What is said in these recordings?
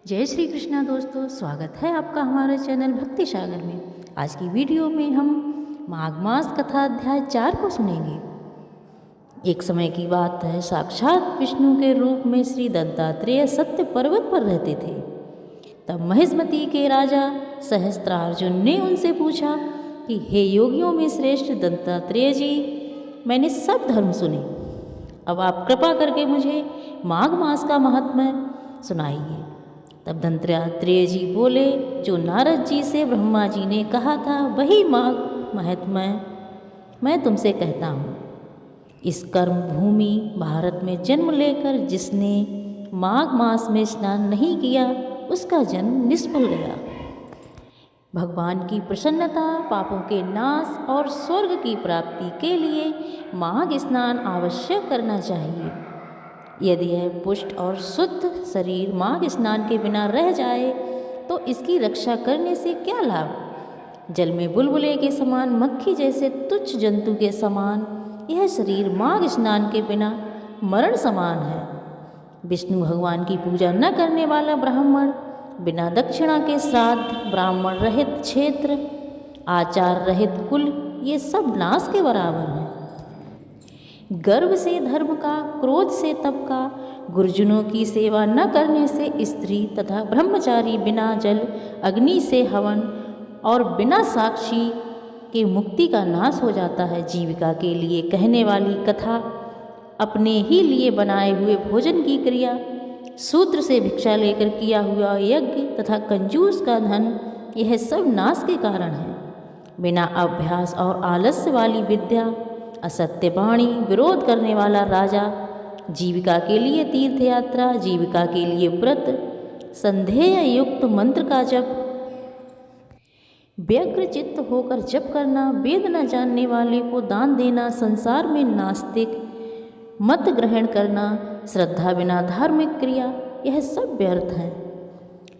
जय श्री कृष्णा दोस्तों, स्वागत है आपका हमारे चैनल भक्ति सागर में। आज की वीडियो में हम माघ मास कथा अध्याय 4 को सुनेंगे। एक समय की बात है, साक्षात विष्णु के रूप में श्री दत्तात्रेय सत्य पर्वत पर रहते थे। तब महिष्मती के राजा सहस्त्रार्जुन ने उनसे पूछा कि हे योगियों में श्रेष्ठ दत्तात्रेय जी, मैंने सब धर्म सुने, अब आप कृपा करके मुझे माघ मास का महात्म्य सुनाइए। तब दत्तात्रेय जी बोले, जो नारद जी से ब्रह्मा जी ने कहा था वही माघ महात्म्य मैं तुमसे कहता हूँ। इस कर्म भूमि भारत में जन्म लेकर जिसने माघ मास में स्नान नहीं किया उसका जन्म निष्फल गया। भगवान की प्रसन्नता, पापों के नाश और स्वर्ग की प्राप्ति के लिए माघ स्नान अवश्य करना चाहिए। यदि यह पुष्ट और शुद्ध शरीर माघ स्नान के बिना रह जाए तो इसकी रक्षा करने से क्या लाभ। जल में बुलबुले के समान, मक्खी जैसे तुच्छ जंतु के समान यह शरीर माघ स्नान के बिना मरण समान है। विष्णु भगवान की पूजा न करने वाला ब्राह्मण, बिना दक्षिणा के श्राद्ध, ब्राह्मण रहित क्षेत्र, आचार रहित कुल, ये सब नाश के बराबर हैं। गर्व से धर्म का, क्रोध से तप का, गुरुजनों की सेवा न करने से स्त्री तथा ब्रह्मचारी बिना जल अग्नि से हवन और बिना साक्षी के मुक्ति का नाश हो जाता है। जीविका के लिए कहने वाली कथा, अपने ही लिए बनाए हुए भोजन की क्रिया, शूद्र से भिक्षा लेकर किया हुआ यज्ञ तथा कंजूस का धन, यह सब नाश के कारण है। बिना अभ्यास और आलस्य वाली विद्या, असत्य वाणी, विरोध करने वाला राजा, जीविका के लिए तीर्थ यात्रा, जीविका के लिए व्रत, संदेह युक्त मंत्र का जप, व्यग्र चित्त होकर जप करना, वेद न जानने वाले को दान देना, संसार में नास्तिक मत ग्रहण करना, श्रद्धा बिना धार्मिक क्रिया, यह सब व्यर्थ है।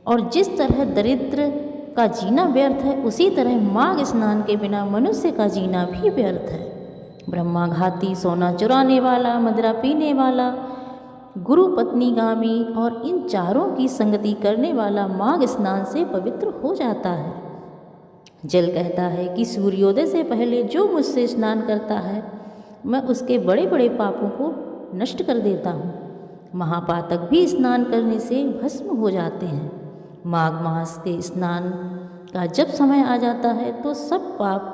और जिस तरह दरिद्र का जीना व्यर्थ है, उसी तरह माघ स्नान के बिना मनुष्य का जीना भी व्यर्थ है। ब्रह्माघाती, सोना चुराने वाला, मदिरा पीने वाला, गुरु पत्नीगामी और इन चारों की संगति करने वाला माघ स्नान से पवित्र हो जाता है। जल कहता है कि सूर्योदय से पहले जो मुझसे स्नान करता है, मैं उसके बड़े बड़े पापों को नष्ट कर देता हूँ। महापातक भी स्नान करने से भस्म हो जाते हैं। माघ मास के स्नान का जब समय आ जाता है तो सब पाप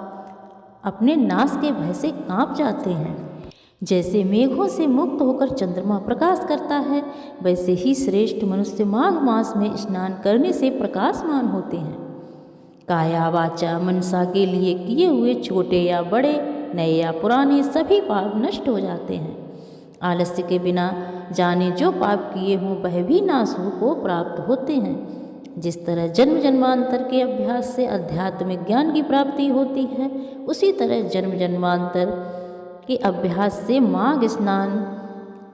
अपने नाश के भय से कांप जाते हैं। जैसे मेघों से मुक्त होकर चंद्रमा प्रकाश करता है, वैसे ही श्रेष्ठ मनुष्य माघ मास में स्नान करने से प्रकाशमान होते हैं। काया वाचा मनसा के लिए किए हुए छोटे या बड़े, नए या पुराने सभी पाप नष्ट हो जाते हैं। आलस्य के बिना जाने जो पाप किए हों वह भी नाश को प्राप्त होते हैं। जिस तरह जन्म जन्मांतर के अभ्यास से आध्यात्मिक ज्ञान की प्राप्ति होती है, उसी तरह जन्म जन्मांतर के अभ्यास से माघ स्नान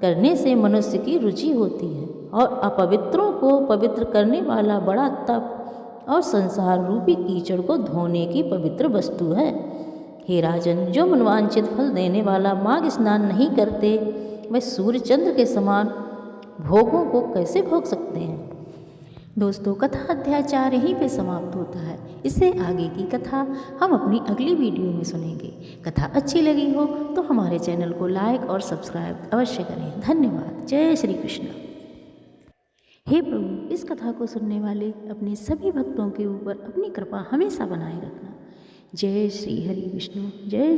करने से मनुष्य की रुचि होती है। और अपवित्रों को पवित्र करने वाला बड़ा तप और संसार रूपी कीचड़ को धोने की पवित्र वस्तु है। हे राजन, जो मनवांछित फल देने वाला माघ स्नान नहीं करते, वह सूर्य चंद्र के समान भोगों को कैसे भोग सकते हैं। दोस्तों, कथा अध्याय 4 यहीं पे समाप्त होता है। इससे आगे की कथा हम अपनी अगली वीडियो में सुनेंगे। कथा अच्छी लगी हो तो हमारे चैनल को लाइक और सब्सक्राइब अवश्य करें। धन्यवाद। जय श्री कृष्ण। हे प्रभु, इस कथा को सुनने वाले अपने सभी भक्तों के ऊपर अपनी कृपा हमेशा बनाए रखना। जय श्री हरि विष्णु। जय